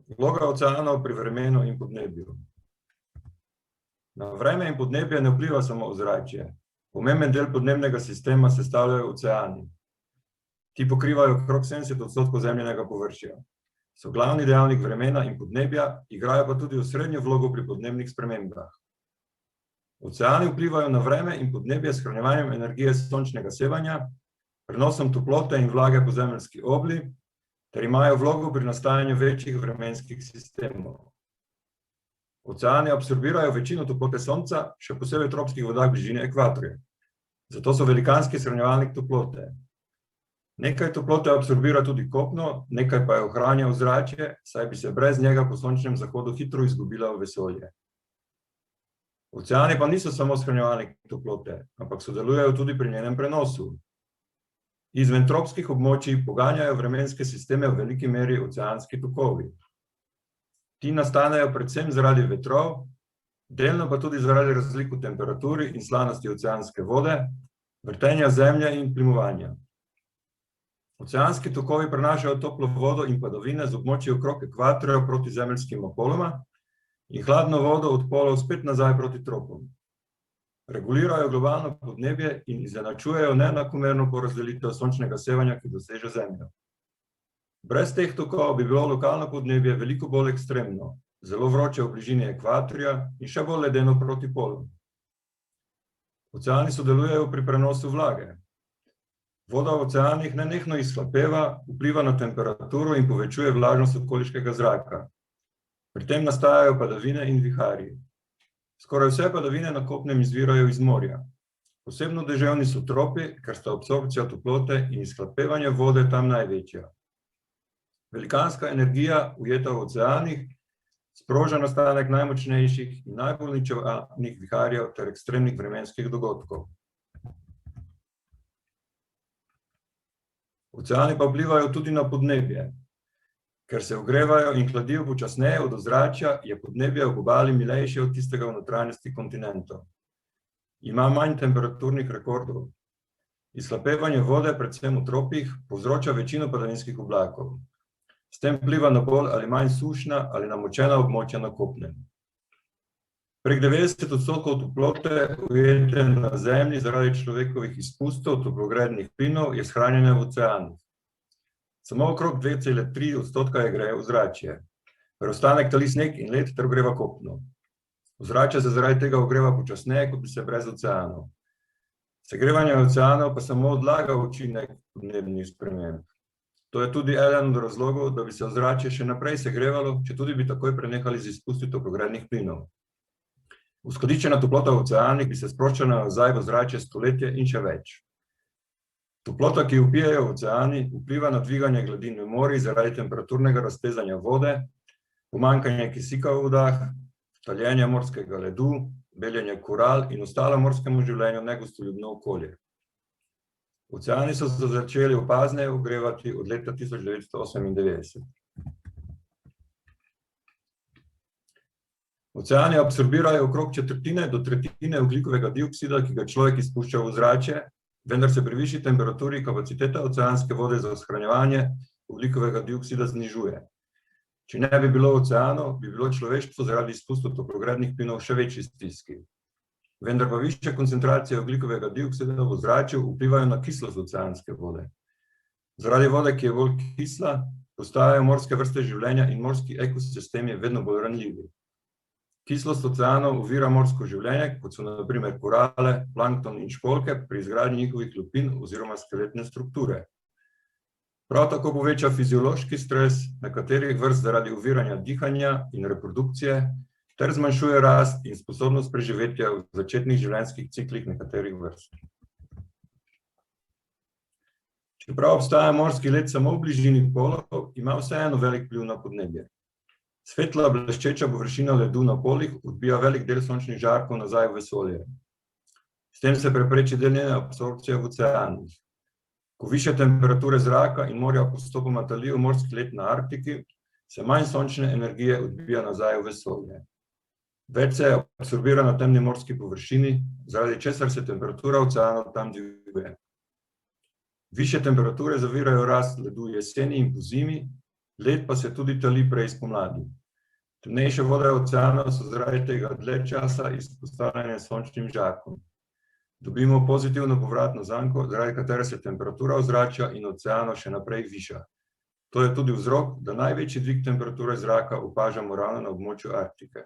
Vloga oceanov pri vremenu in podnebju. Na vreme in podnebje ne vpliva samo ozračje. Pomemben del podnebnega sistema sestavljajo oceani. Ti pokrivajo okrog 70% zemljenega površja. So glavni dejavnik vremena in podnebja, igrajo pa tudi osrednjo vlogo pri podnebnih spremembah. Oceani vplivajo na vreme in podnebje s shranjevanjem energije sončnega sevanja, prenosom toplote in vlage po zemeljski obli, ter imajo vlogo pri nastajanju večjih vremenskih sistemov. Oceani absorbirajo večino toplote sonca, še posebej v tropskih vodah v bližini ekvatorja. Zato so velikanski shranjevalnik toplote. Nekaj toplote absorbira tudi kopno, nekaj pa je ohranja ozračje, saj bi se brez njega po sončnem zahodu hitro izgubila v vesolje. Oceani pa niso samo shranjevalnik toplote, ampak sodelujejo tudi pri njenem prenosu. Izven tropskih območij poganjajo vremenske sisteme v veliki meri oceanski tokovi. Ti nastanejo predvsem zaradi vetrov, delno pa tudi zaradi razlik v temperaturi in slanosti oceanske vode, vrtenja zemlje in plimovanja. Oceanski tokovi prenašajo toplo vodo in padavine z območij okrog ekvatorja proti zemeljskim poloma in hladno vodo od polov spet nazaj proti tropom. Regulirajo globalno podnebje in izenačujejo neenakomerno porazdelitev sončnega sevanja, ki doseže Zemljo. Brez teh tokov bi bilo lokalno podnebje veliko bolj ekstremno, zelo vroče v bližini ekvatorja in še bolj ledeno proti polom. Oceani sodelujejo pri prenosu vlage. Voda v oceanih nenehno izhlapeva, vpliva na temperaturo in povečuje vlažnost okoliškega zraka. Pri tem nastajajo padavine in viharji. Skoraj vse padavine na kopnem izvirajo iz morja. Posebno deževni so tropi, ker sta absorpcija toplote in izhlapevanje vode tam največja. Velikanska energija, ujeta v oceanih, sproža nastanek najmočnejših in najbolj uničevalnih viharjev ter ekstremnih vremenskih dogodkov. Oceani pa vplivajo tudi na podnebje. Ker se ogrevajo in hladijo počasneje od ozračja, je podnebje ob obali milejše od tistega v notranjosti kontinentov. Ima manj temperaturnih rekordov. Izhlapevanje vode, predvsem v tropih, povzroča večino padavinskih oblakov. S tem vpliva na bolj ali manj sušna ali namočena območja na kopnem. Prek 90% toplote, ujete na Zemlji zaradi človekovih izpustov toplogrednih plinov, je shranjena v oceanih. Samo okrog 2,3% je greje ozračje. Preostanek tali sneg in led ter ogreva kopno. Ozračje se zaradi tega ogreva počasneje, kot bi se brez oceanov. Segrevanje oceanov pa samo odlaga učinek podnebnih sprememb. To je tudi eden od razlogov, da bi se ozračje še naprej segrevalo, četudi bi takoj prenehali z izpusti toplogrednih plinov. Uskladičena toplota v oceanih bi se sproščala nazaj v ozračje stoletje in še več. Toplota, ki jo vpijejo oceani, vpliva na dviganje gladine morij zaradi temperaturnega raztezanja vode, pomanjkanje kisika v vodah, taljenja morskega ledu, beljenje koral in ostalo morskemu življenju negostoljubno okolje. Oceani so se začeli opazneje ogrevati od leta 1998. Oceani absorbirajo okrog četrtine do tretjine ogljikovega dioksida, ki ga človek izpušča v ozračje, vendar se pri višji temperaturi kapaciteta oceanske vode za shranjevanje ogljikovega dioksida znižuje. Če ne bi bilo oceanov, bi bilo človeštvo zaradi izpustov toplogrednih plinov še večji stiski. Vendar pa višje koncentracije ogljikovega dioksida v ozračju vplivajo na kislost oceanske vode. Zaradi vode, ki je bolj kisla, postajajo morske vrste življenja in morski ekosistemi vedno bolj ranljivi. Kislost oceanov ovira morsko življenje, kot so na primer korale, plankton in školjke pri izgradnji njihovih lupin oziroma skeletne strukture. Prav tako poveča fiziološki stres nekaterih vrst zaradi oviranja dihanja in reprodukcije ter zmanjšuje rast in sposobnost preživetja v začetnih življenjskih ciklih nekaterih vrst. Čeprav obstaja morski led samo v bližini polov, ima vseeno velik vpliv na podnebje. Svetla bleščeča površina ledu na polih odbija velik del sončnih žarkov nazaj v vesolje. S tem se prepreči delna absorpcija v oceanih. Ko višje temperature zraka in morja postopoma talijo morski led na Arktiki, se manj sončne energije odbija nazaj v vesolje. Več se absorbira na temni morski površini, zaradi česar se temperatura oceanov tam dviguje. Višje temperature zavirajo rast ledu jeseni in pozimi, Led pa se tudi tali prej spomladi. Temnejše vode oceanov so zaradi tega dlje časa izpostavljene sončnim žarkom. Dobimo pozitivno povratno zanko, zaradi katere se temperatura ozračja in oceanov še naprej viša. To je tudi vzrok, da največji dvig temperature zraka opažamo ravno na območju Arktike.